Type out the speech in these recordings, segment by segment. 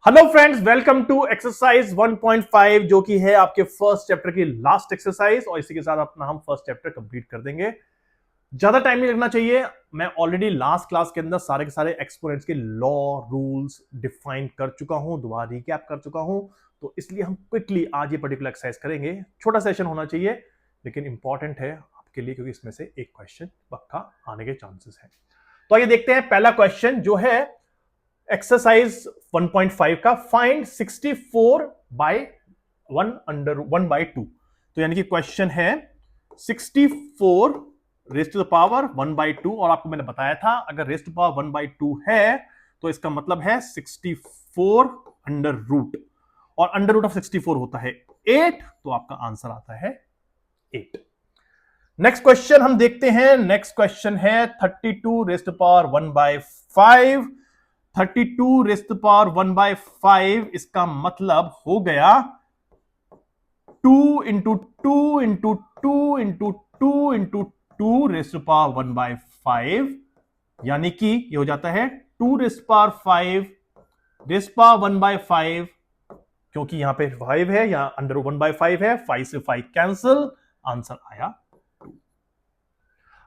Hello friends, welcome to exercise 1.5 जो कि है आपके फर्स्ट चैप्टर की लास्ट एक्सरसाइज। और इसी के साथ अपना हम फर्स्ट चैप्टर कंप्लीट कर देंगे। ज्यादा टाइम नहीं लगना चाहिए। मैं ऑलरेडी लास्ट क्लास के अंदर सारे के सारे एक्सपोनेंट्स के लॉ रूल्स डिफाइन कर चुका हूं, दोबारा रिकैप कर चुका हूं। तो इसलिए हम क्विकली आज ये पर्टिकुलर एक्सरसाइज करेंगे। छोटा सेशन होना चाहिए लेकिन इंपॉर्टेंट है आपके लिए, क्योंकि इसमें से एक क्वेश्चन पक्का आने के चांसेस है। तो आइए देखते हैं पहला क्वेश्चन जो है एक्सरसाइज 1.5 का। Find 64 by 1/2। तो यानी कि क्वेश्चन है 64 रेस्ट टू द पावर 1/2। और आपको मैंने बताया था अगर रेस्ट टू पावर 1/2 है तो इसका मतलब है 64 अंडर रूट, और अंडर रूट ऑफ 64 होता है 8। तो आपका आंसर आता है 8। नेक्स्ट क्वेश्चन हम देखते हैं। नेक्स्ट क्वेश्चन है 32 raised to power 1/5। 32 raised power 1/5 इसका मतलब हो गया 2 into 2 into 2 into 2 into 2 raised power 1/5, यानी कि ये हो जाता है 2 रेस्ट पावर 5 रेस्ट पावर 1/5। क्योंकि यहां पे 5 है, यहां अंडर 1/5 है, 5 से 5 कैंसिल, आंसर आया 2।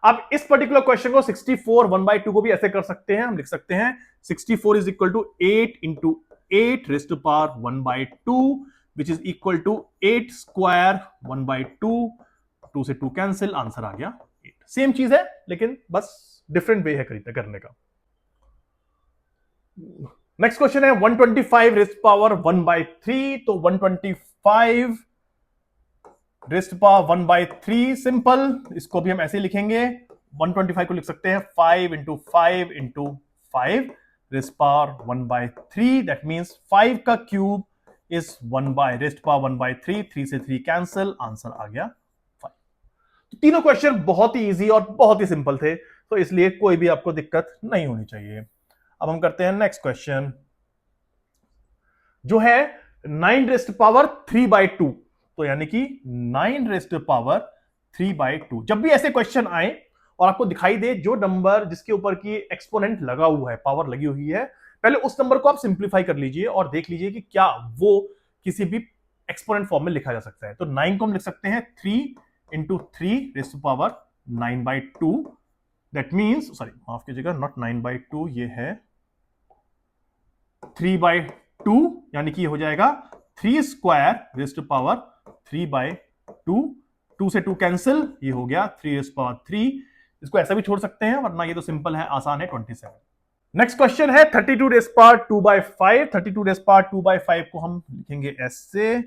अब इस पर्टिकुलर क्वेश्चन को 64 1/2 को भी ऐसे कर सकते हैं। हम लिख सकते हैं 64 is equal to 8 into 8 raised to power 1/2 which is equal to 8 square 1/2। 2 से 2 कैंसिल, आंसर आ गया 8। सेम चीज है लेकिन बस डिफरेंट वे है करने का। नेक्स्ट क्वेश्चन है 125 रेस्ट पावर 1/3। तो 125 रेस्ट पावर 1/3 सिंपल, इसको भी हम ऐसे लिखेंगे। 125 को लिख सकते हैं 5 into 5 into 5 raised power 1/3। That means 5 का cube is 1 by raised power 1/3। 3 से 3 कैंसिल, आंसर आ गया 5। तो तीनों क्वेश्चन बहुत ही इजी और बहुत ही सिंपल थे, तो इसलिए कोई भी आपको दिक्कत नहीं होनी चाहिए। अब हम करते हैं नेक्स्ट क्वेश्चन जो है 9 रेस्ट पावर 3/2। तो यानी कि 9 रेस्ट पावर 3/2। जब भी ऐसे क्वेश्चन आए और आपको दिखाई दे जो नंबर जिसके ऊपर की एक्सपोनेंट लगा हुआ है, पावर लगी हुई है, पहले उस नंबर को आप सिंप्लीफाई कर लीजिए और देख लीजिए कि क्या वो किसी भी एक्सपोनेंट फॉर्म में लिखा जा सकता है। तो 9 को हम लिख सकते हैं 3 into 3 raised power 9/2। That means, sorry माफ कीजिएगा, नॉट 9/2, ये है 3/2, यानी कि हो जाएगा 3 स्क्वायर रेस्ट पावर 3/2। 2 से 2 कैंसिल, ये हो गया 3 रेस्ट पावर 3। इसको ऐसा भी छोड़ सकते हैं वरना ये तो सिंपल है, आसान है, 27। नेक्स्ट क्वेश्चन है 32 रेस्ट पावर 2/5। 32 रेस्ट पावर 2/5 को हम लिखेंगे ऐसे।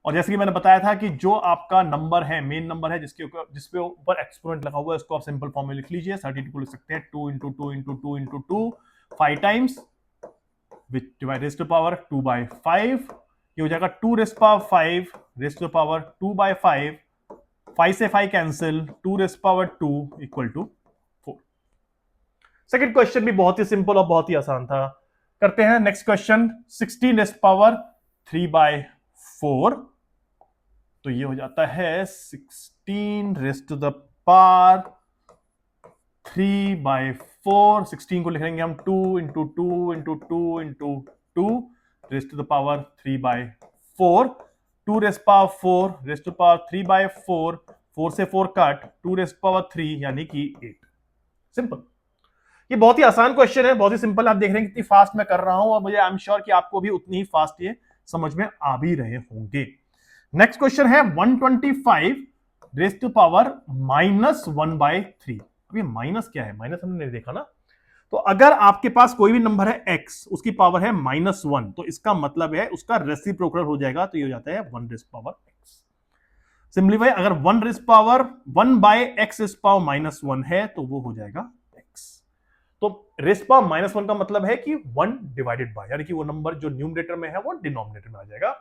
और जैसे कि मैंने बताया था कि जो आपका नंबर है, मेन नंबर है, जिसपे ऊपर एक्सपोनेंट लगा हुआ है, उसको आप सिंपल फॉर्म में लिख लीजिए। 32 को लिख सकते हैं 2 into 2 into 2 into 2 5 times which divide raised to power 2/5। ये हो जाएगा 2 raised power 5 raised to power 2/5। 5 से 5 cancel, 2 raised power 2 equal to 4। Second question भी बहुत ही सिंपल और बहुत ही आसान था। करते हैं नेक्स्ट क्वेश्चन 16 रेस्ट पावर 3/4। तो ये हो जाता है 16 रेस्ट टू द पावर 3/4। 16 को लिखेंगे हम 2 into 2 into 2 into 2 raised to the power 3/4। 2 raised power 4 raised to power 3/4। 4 से 4 कट, 2 रेस्ट पावर 3 यानी कि 8। सिंपल। ये बहुत ही आसान क्वेश्चन है, बहुत ही सिंपल। आप देख रहे हैं कितनी फास्ट मैं कर रहा हूं और मुझे आई एम श्योर कि आपको भी उतनी ही फास्ट ये समझ में आ भी रहे होंगे। नेक्स्ट क्वेश्चन है 125 रेस्ट टू पावर -1/3। अब ये माइनस क्या है? माइनस हमने नहीं देखा ना। तो अगर आपके पास कोई भी नंबर है x, उसकी पावर है -1, तो इसका मतलब है उसका रेसिप्रोकल हो जाएगा। तो ये हो जाता है 1 रेस्ट पावर x। सिंपलीफाई, अगर 1 raised power 1/x rest power -1 है तो वो हो जाएगा x। तो रेस्ट पावर -1 का मतलब है कि 1 डिवाइडेड बाय, यानी कि वो नंबर जो न्यूमरेटर में है वो डिनोमिनेटर में आ जाएगा।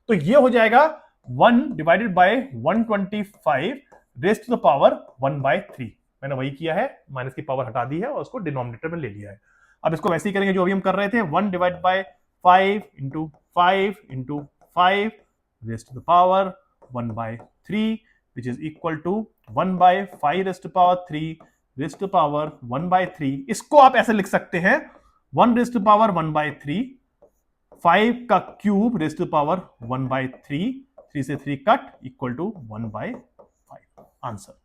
तो ये हो जाएगा 1 divided by 125 raised to the power 1/3। मैंने वही किया है, माइनस की पावर हटा दी है और उसको डिनोमिनेटर में ले लिया है। अब इसको वैसे ही करेंगे जो अभी हम कर रहे थे। 1 divide by 5 into 5 into 5 raised to the power 1/3 which is equal to 1/5 raised to power 3 raised to power 1/3। इसको आप ऐसे लिख सकते हैं 1 रेस्ट टू पावर 1/3, 5 का क्यूब रेस्ट टू पावर 1/3, 3 से 3 cut equal to 1/5 answer.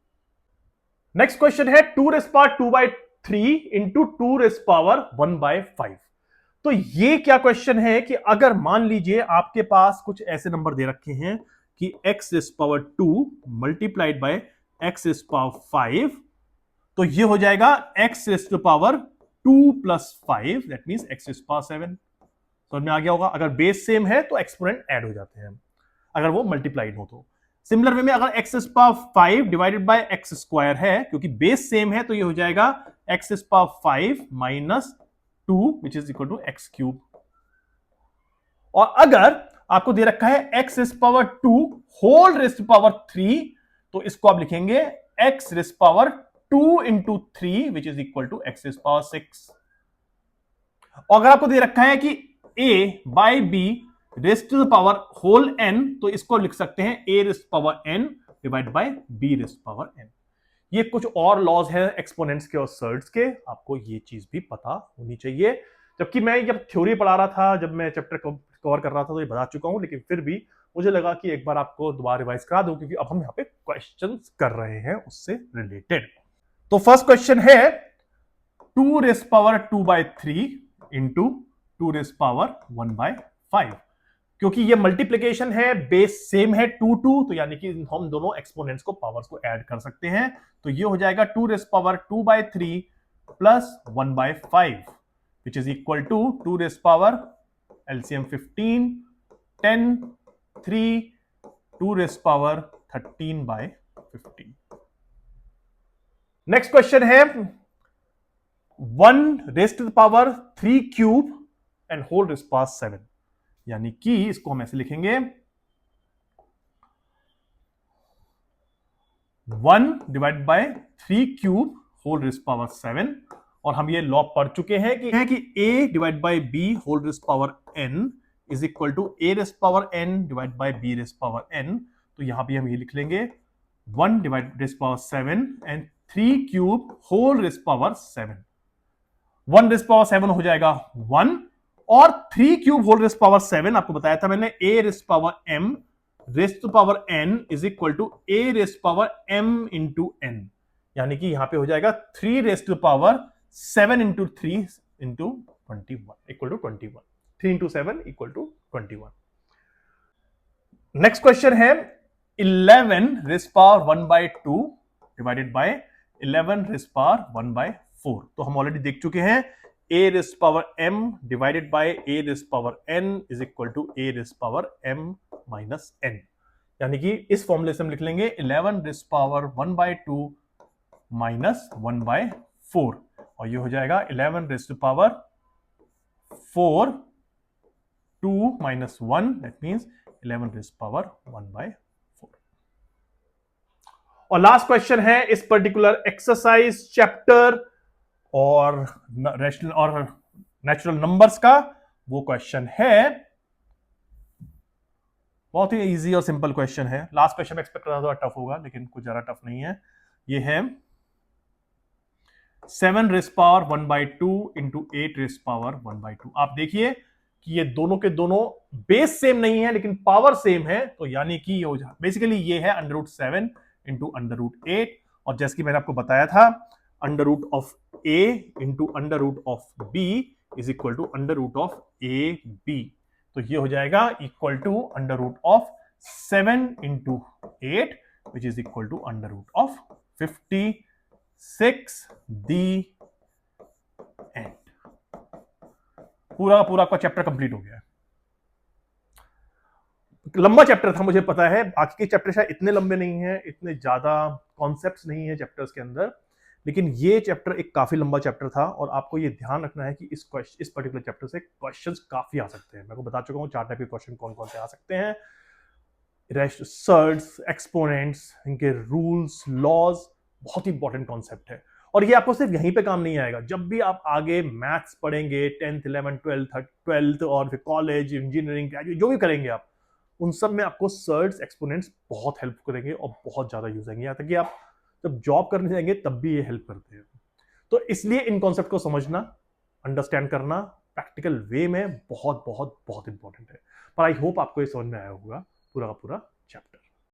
Next question है 2 raised power 2/3 into 2 raised power 1/5। तो ये क्या क्वेश्चन है कि अगर मान लीजिए आपके पास कुछ ऐसे नंबर दे रखे हैं कि x raised power 2 multiplied by x raised power 5, तो ये हो जाएगा x raised power 2 plus 5, that means x raised power 7। समझ में आ गया होगा? अगर बेस सेम है तो एक्सपोनेंट ऐड हो जाते हैं अगर वो मल्टीप्लाइड हो तो। सिमिलर वे में अगर x raised power 5 divided by x square है, क्योंकि बेस सेम है, तो ये हो जाएगा x raised power 5 minus 2 which is equal to x cube. और अगर आपको दे रखा है x raised power 2 whole raised power 3, तो इसको आप लिखेंगे x raised power 2 into 3 which is equal to x raised power 6। और अगर आपको दे रखा है कि a by b raised to the power whole n, तो इसको लिख सकते हैं a raised power n divide by b raised power n। ये कुछ और लॉज है एक्सपोनेंट्स के और सर्ड्स के, आपको ये चीज भी पता होनी चाहिए। जबकि मैं जब थ्योरी पढ़ा रहा था, जब मैं चैप्टर कवर कर रहा था, तो ये बता चुका हूं, लेकिन फिर भी मुझे लगा कि एक बार आपको दोबारा रिवाइज करा दूं, क्योंकि अब हम यहाँ पे क्वेश्चंस कर रहे हैं उससे रिलेटेड। तो फर्स्ट क्वेश्चन है 2 raised power 2/3 into 2 raised power 1/5। क्योंकि ये मल्टीप्लीकेशन है, बेस सेम है 2 2, तो यानी कि हम दोनों एक्सपोनेंट्स को पावर्स को ऐड कर सकते हैं। तो ये हो जाएगा 2 raised power 2/3 plus 1/5 which is equal to 2 raised power LCM 15, 10, 3, 2 raised power 13/15। Next question है 1 raised to the power 3 cube and whole raised power 7, यानी कि इसको हम ऐसे लिखेंगे 1 divide by 3 cube whole raised power 7। और हम ये लॉ पढ़ चुके हैं कि a divide by b whole raised power n is equal to a raised power n divide by b raised power n। तो यहां पे हम ये लिख लेंगे 1 divide raised power 7 and 3 cube whole raised power 7। 1 raised power 7 हो जाएगा 1, और 3 क्यूब होल रेस्ट पावर 7 आपको बताया था मैंने a raised power m raised power n is equal to a raised power m into n, यानी कि यहां पे हो जाएगा 3 raised power 7 into 3 into 21 equal to 21। 3 into 7 equal to 21। Next question है 11 raised power 1/2 divided by 11 raised power 1/4। तो हम already देख चुके हैं a raised power m divided by a raised power n is equal to a raised power m minus n, यानी कि इस फॉर्मूले से हम लिख लेंगे 11 रेस्ट पावर 1/2 माइनस 1/4, और ये हो जाएगा 11 raised power 4, 2 minus 1, that means 11 raised power 1/4। और लास्ट क्वेश्चन है इस पर्टिकुलर एक्सरसाइज चैप्टर और रैशनल और नेचुरल नंबर्स का। वो क्वेश्चन है बहुत ही इजी और सिंपल क्वेश्चन है। लास्ट क्वेश्चन में एक्सपेक्ट कर रहा था टफ होगा, लेकिन कुछ ज्यादा टफ नहीं है। ये है 7 rest power 1/2 into 8 rest power 1/2। आप देखिए कि ये दोनों के दोनों बेस सेम नहीं है, लेकिन पावर सेम है, तो यानी कि बेसिकली ये है √7 इंटू √8। और जैसे कि मैंने आपको बताया था √a into √b is equal to √ab। तो ये हो जाएगा equal to √7 into 8 which is equal to √56 the end. पूरा पूरा आपका चैप्टर कंप्लीट हो गया। लंबा चैप्टर था मुझे पता है, बाकी के चैप्टर शायद इतने लंबे नहीं है, इतने ज्यादा कॉन्सेप्ट्स नहीं है चैप्टर्स के अंदर, लेकिन ये चैप्टर एक काफी लंबा चैप्टर था। और आपको ये ध्यान रखना है कि इस पर्टिकुलर चैप्टर से क्वेश्चंस काफी आ सकते हैं। मैं को बता चुका हूं 4 टाइप के क्वेश्चन कौन कौन से आ सकते हैं। सर्ड्स, एक्सपोनेंट्स, इनके रूल्स, लॉज, बहुत ही इंपॉर्टेंट कॉन्सेप्ट है। और ये आपको सिर्फ यहीं पे काम नहीं आएगा, जब भी आप आगे मैथ्स पढ़ेंगे 10th 11th 12th और फिर कॉलेज, इंजीनियरिंग, ग्रेजुएट जो भी करेंगे आप, उन सब में आपको सर्ड्स, एक्सपोनेंट्स बहुत हेल्प करेंगे और बहुत ज्यादा यूज आएंगे। यहाँ तक कि आप जब जॉब करने जाएंगे तब भी ये हेल्प करते हैं। तो इसलिए इन कॉन्सेप्ट को समझना, अंडरस्टैंड करना प्रैक्टिकल वे में बहुत बहुत बहुत इंपॉर्टेंट है। पर आई होप आपको ये समझ में आया होगा पूरा का पूरा चैप्टर।